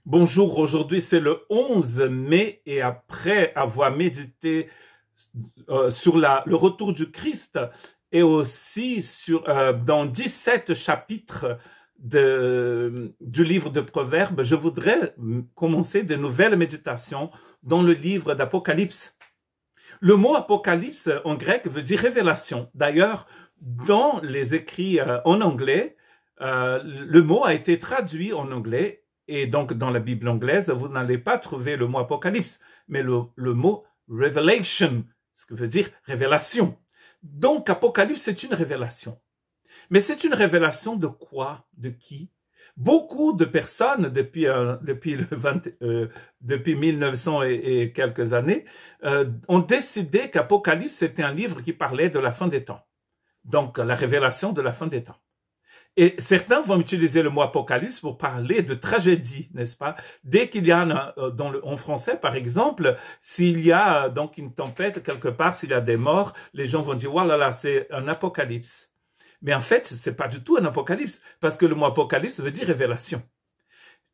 Bonjour, aujourd'hui c'est le 11 mai et après avoir médité sur le retour du Christ et aussi dans 17 chapitres du livre de Proverbes, je voudrais commencer de nouvelles méditations dans le livre d'Apocalypse. Le mot Apocalypse en grec veut dire révélation. D'ailleurs, dans les écrits en anglais, le mot a été traduit en anglais. Et donc, dans la Bible anglaise, vous n'allez pas trouver le mot apocalypse, mais le mot revelation, ce qui veut dire révélation. Donc, apocalypse, c'est une révélation. Mais c'est une révélation de quoi? De qui? Beaucoup de personnes, depuis 1900 et quelques années, ont décidé qu'Apocalypse, c'était un livre qui parlait de la fin des temps. Donc, la révélation de la fin des temps. Et certains vont utiliser le mot apocalypse pour parler de tragédie, n'est-ce pas? Dès qu'il y a en français, par exemple, s'il y a donc une tempête quelque part, s'il y a des morts, les gens vont dire, oh là là, c'est un apocalypse. Mais en fait, c'est pas du tout un apocalypse, parce que le mot apocalypse veut dire révélation.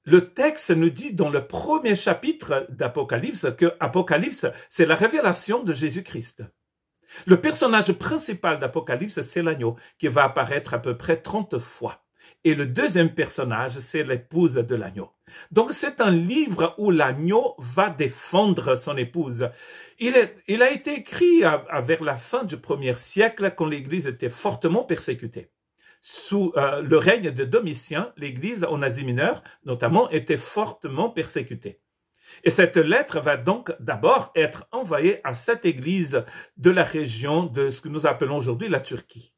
Le texte nous dit dans le premier chapitre d'Apocalypse que Apocalypse, c'est la révélation de Jésus-Christ. Le personnage principal d'Apocalypse, c'est l'agneau, qui va apparaître à peu près 30 fois. Et le deuxième personnage, c'est l'épouse de l'agneau. Donc c'est un livre où l'agneau va défendre son épouse. Il a été écrit vers la fin du 1er siècle, quand l'Église était fortement persécutée. Sous le règne de Domitien, l'Église en Asie mineure, notamment, était fortement persécutée. Et cette lettre va donc d'abord être envoyée à cette église de la région de ce que nous appelons aujourd'hui la Turquie,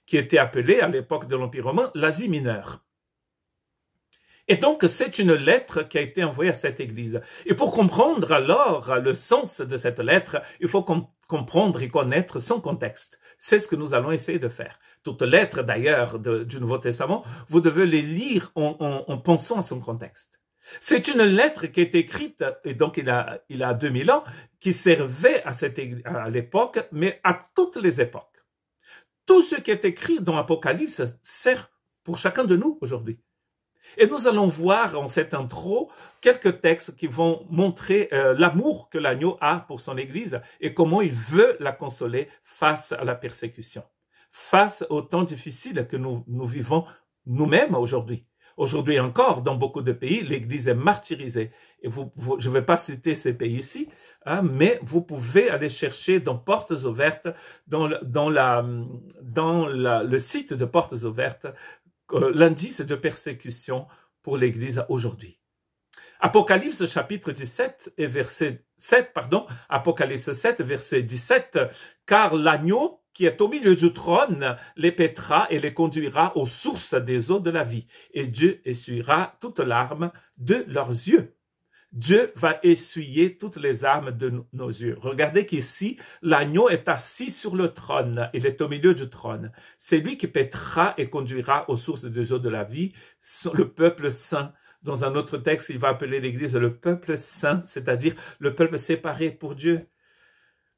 qui était appelée à l'époque de l'Empire romain l'Asie mineure. Et donc, c'est une lettre qui a été envoyée à cette église. Et pour comprendre alors le sens de cette lettre, il faut comprendre et connaître son contexte. C'est ce que nous allons essayer de faire. Toutes lettres, d'ailleurs, du Nouveau Testament, vous devez les lire en pensant à son contexte. C'est une lettre qui est écrite, et donc il a 2000 ans, qui servait à l'époque, mais à toutes les époques. Tout ce qui est écrit dans l'Apocalypse sert pour chacun de nous aujourd'hui. Et nous allons voir en cette intro quelques textes qui vont montrer l'amour que l'agneau a pour son Église et comment il veut la consoler face à la persécution, face aux temps difficiles que nous vivons nous-mêmes aujourd'hui. Aujourd'hui encore, dans beaucoup de pays, l'Église est martyrisée. Et je ne vais pas citer ces pays ici, hein, mais vous pouvez aller chercher dans Portes Ouvertes, dans le site de Portes Ouvertes, l'indice de persécution pour l'Église aujourd'hui. Apocalypse chapitre 17 et verset 7, Apocalypse 7, verset 17, car l'agneau qui est au milieu du trône les paîtra et les conduira aux sources des eaux de la vie. Et Dieu essuiera toutes larmes de leurs yeux. Dieu va essuyer toutes les larmes de nos yeux. Regardez qu'ici, l'agneau est assis sur le trône. Il est au milieu du trône. C'est lui qui paîtra et conduira aux sources des eaux de la vie, le peuple saint. Dans un autre texte, il va appeler l'Église le peuple saint, c'est-à-dire le peuple séparé pour Dieu.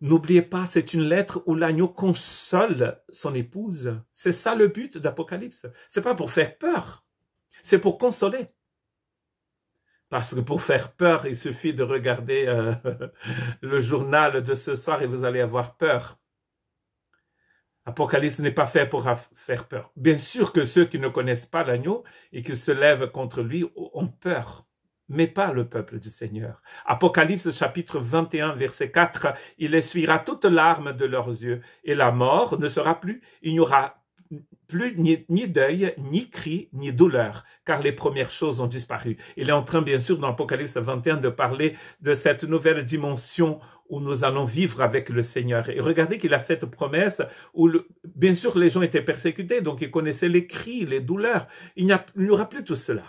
N'oubliez pas, c'est une lettre où l'agneau console son épouse. C'est ça le but d'Apocalypse. C'est pas pour faire peur, c'est pour consoler. Parce que pour faire peur, il suffit de regarder le journal de ce soir et vous allez avoir peur. Apocalypse n'est pas fait pour faire peur. Bien sûr que ceux qui ne connaissent pas l'agneau et qui se lèvent contre lui ont peur, mais pas le peuple du Seigneur. Apocalypse chapitre 21, verset 4, « Il essuiera toutes larmes de leurs yeux, et la mort ne sera plus. Il n'y aura plus ni deuil, ni cri, ni douleur, car les premières choses ont disparu. » Il est en train, bien sûr, dans Apocalypse 21, de parler de cette nouvelle dimension où nous allons vivre avec le Seigneur. Et regardez qu'il a cette promesse où, bien sûr, les gens étaient persécutés, donc ils connaissaient les cris, les douleurs. Il n'y aura plus tout cela.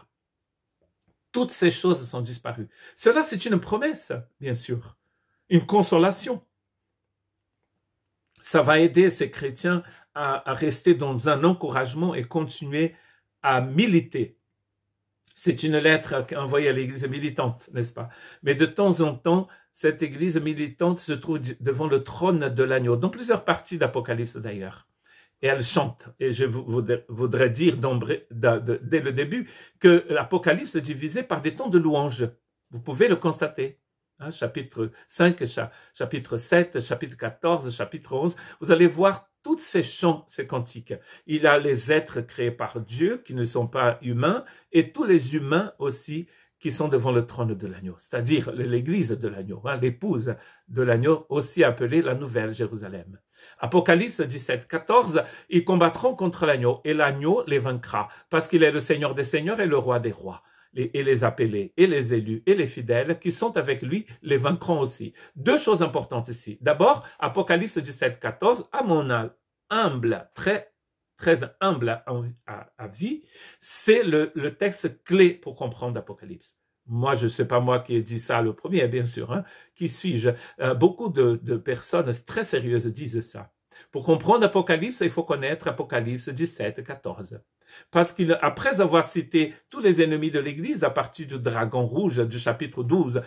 Toutes ces choses sont disparues. Cela, c'est une promesse, bien sûr, une consolation. Ça va aider ces chrétiens à rester dans un encouragement et continuer à militer. C'est une lettre envoyée à l'église militante, n'est-ce pas? Mais de temps en temps, cette église militante se trouve devant le trône de l'agneau, dans plusieurs parties d'Apocalypse d'ailleurs. et elle chante. Et je voudrais dire dès le début que l'Apocalypse est divisé par des temps de louange. Vous pouvez le constater. Hein, chapitre 5, chapitre 7, chapitre 14, chapitre 11. Vous allez voir tous ces chants, ces cantiques. Il y a les êtres créés par Dieu qui ne sont pas humains et tous les humains aussi qui sont devant le trône de l'agneau, c'est-à-dire l'église de l'agneau, hein, l'épouse de l'agneau, aussi appelée la Nouvelle Jérusalem. Apocalypse 17, 14, ils combattront contre l'agneau et l'agneau les vaincra parce qu'il est le Seigneur des seigneurs et le roi des rois. Et les appelés, et les élus, et les fidèles qui sont avec lui les vaincront aussi. Deux choses importantes ici. D'abord, Apocalypse 17, 14, à mon humble, très humble avis, c'est le texte clé pour comprendre l'Apocalypse. Moi, je ne sais pas moi qui ai dit ça le premier, bien sûr. Hein. Qui suis-je? Beaucoup de personnes très sérieuses disent ça. Pour comprendre l'Apocalypse, il faut connaître Apocalypse 17, 14. Parce qu'après avoir cité tous les ennemis de l'Église, à partir du dragon rouge du chapitre 12,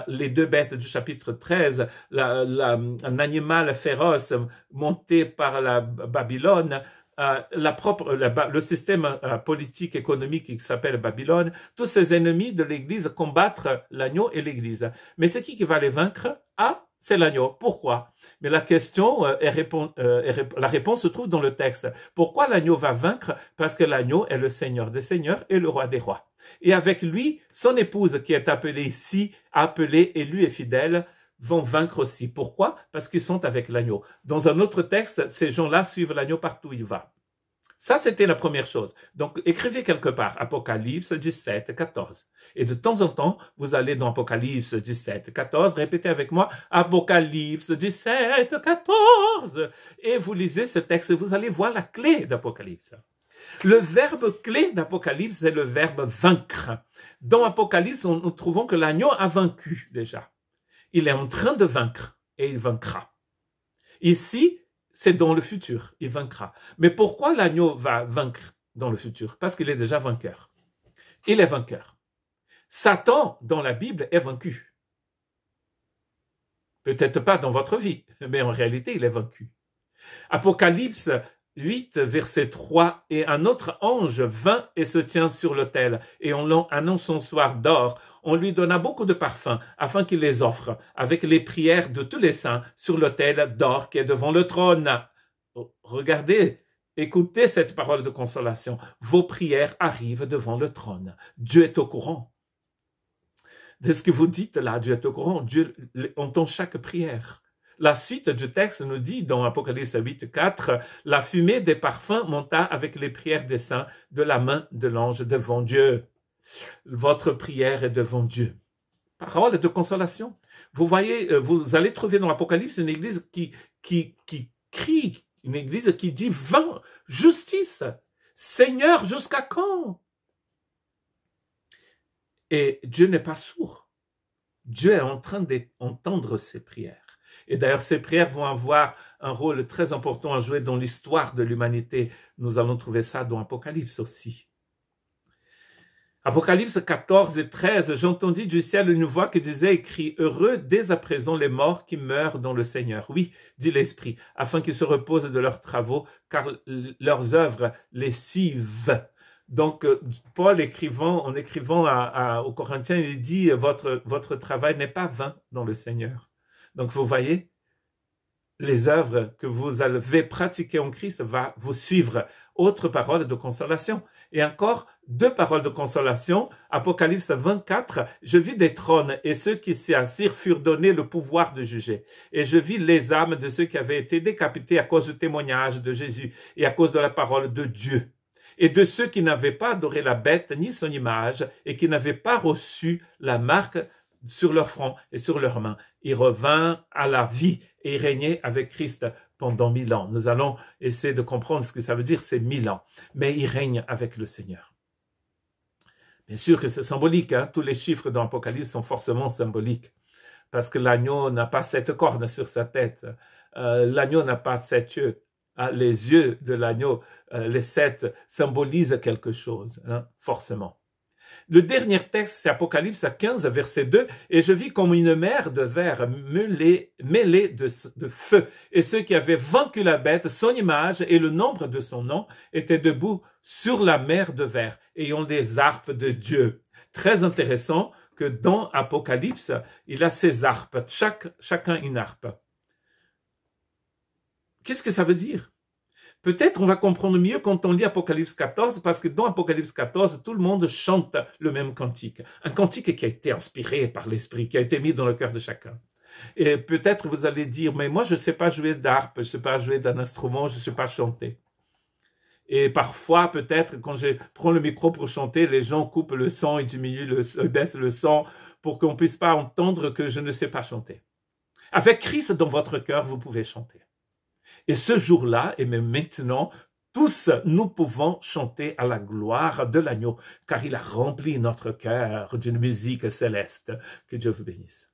les deux bêtes du chapitre 13, un animal féroce monté par la Babylone, le système politique économique qui s'appelle Babylone, tous ces ennemis de l'Église combattre l'agneau et l'Église. Mais c'est qui va les vaincre? C'est l'agneau. Pourquoi? Mais la question, la réponse se trouve dans le texte. Pourquoi l'agneau va vaincre? Parce que l'agneau est le Seigneur des seigneurs et le roi des rois. Et avec lui, son épouse qui est appelée ici, appelée, élue et fidèle, vont vaincre aussi. Pourquoi? Parce qu'ils sont avec l'agneau. Dans un autre texte, ces gens-là suivent l'agneau partout où il va. Ça, c'était la première chose. Donc, écrivez quelque part Apocalypse 17, 14. Et de temps en temps, vous allez dans Apocalypse 17, 14, répétez avec moi Apocalypse 17, 14. Et vous lisez ce texte et vous allez voir la clé d'Apocalypse. Le verbe clé d'Apocalypse, c'est le verbe vaincre. Dans Apocalypse, nous trouvons que l'agneau a vaincu déjà. Il est en train de vaincre et il vaincra. Ici, c'est dans le futur, il vaincra. Mais pourquoi l'agneau va vaincre dans le futur? Parce qu'il est déjà vainqueur. Il est vainqueur. Satan, dans la Bible, est vaincu. Peut-être pas dans votre vie, mais en réalité, il est vaincu. Apocalypse 8, verset 3, et un autre ange vint et se tient sur l'autel, et on annonce son soir d'or. On lui donna beaucoup de parfums, afin qu'il les offre, avec les prières de tous les saints, sur l'autel d'or qui est devant le trône. Regardez, écoutez cette parole de consolation. Vos prières arrivent devant le trône. Dieu est au courant de ce que vous dites là. Dieu est au courant. Dieu entend chaque prière. La suite du texte nous dit dans Apocalypse 8, 4, la fumée des parfums monta avec les prières des saints de la main de l'ange devant Dieu. Votre prière est devant Dieu. Parole de consolation. Vous voyez, vous allez trouver dans l'Apocalypse une église qui crie, une église qui dit justice, Seigneur, jusqu'à quand? Et Dieu n'est pas sourd. Dieu est en train d'entendre ses prières. Et d'ailleurs, ces prières vont avoir un rôle très important à jouer dans l'histoire de l'humanité. Nous allons trouver ça dans Apocalypse aussi. Apocalypse 14 et 13, j'entendis du ciel une voix qui disait, écrit, heureux dès à présent les morts qui meurent dans le Seigneur. Oui, dit l'Esprit, afin qu'ils se reposent de leurs travaux, car leurs œuvres les suivent. Donc, Paul en écrivant aux Corinthiens, il dit, votre travail n'est pas vain dans le Seigneur. Donc, vous voyez, les œuvres que vous avez pratiquées en Christ va vous suivre. Autre parole de consolation. Et encore, deux paroles de consolation. Apocalypse 24, je vis des trônes et ceux qui s'y assirent furent donnés le pouvoir de juger. Et je vis les âmes de ceux qui avaient été décapités à cause du témoignage de Jésus et à cause de la parole de Dieu. Et de ceux qui n'avaient pas adoré la bête ni son image et qui n'avaient pas reçu la marque sur leur front et sur leurs mains. Ils revinrent à la vie et régnaient avec Christ pendant 1000 ans. Nous allons essayer de comprendre ce que ça veut dire, ces 1000 ans. Mais ils règnent avec le Seigneur. Bien sûr que c'est symbolique, hein? Tous les chiffres dans l'Apocalypse sont forcément symboliques. Parce que l'agneau n'a pas 7 cornes sur sa tête. L'agneau n'a pas 7 yeux. Les yeux de l'agneau, les 7, symbolisent quelque chose, hein? Forcément. Le dernier texte, c'est Apocalypse 15, verset 2. « Et je vis comme une mer de verre mêlée de feu. Et ceux qui avaient vaincu la bête, son image et le nombre de son nom étaient debout sur la mer de verre, ayant des harpes de Dieu. » Très intéressant que dans Apocalypse, il a ses harpes, chacun une harpe. Qu'est-ce que ça veut dire? Peut-être on va comprendre mieux quand on lit Apocalypse 14, parce que dans Apocalypse 14, tout le monde chante le même cantique. Un cantique qui a été inspiré par l'Esprit, qui a été mis dans le cœur de chacun. Et peut-être vous allez dire, mais moi je ne sais pas jouer d'harpe, je ne sais pas jouer d'un instrument, je ne sais pas chanter. Et parfois, peut-être, quand je prends le micro pour chanter, les gens coupent le son et baissent le son pour qu'on ne puisse pas entendre que je ne sais pas chanter. Avec Christ dans votre cœur, vous pouvez chanter. Et ce jour-là, et même maintenant, tous nous pouvons chanter à la gloire de l'agneau, car il a rempli notre cœur d'une musique céleste. Que Dieu vous bénisse.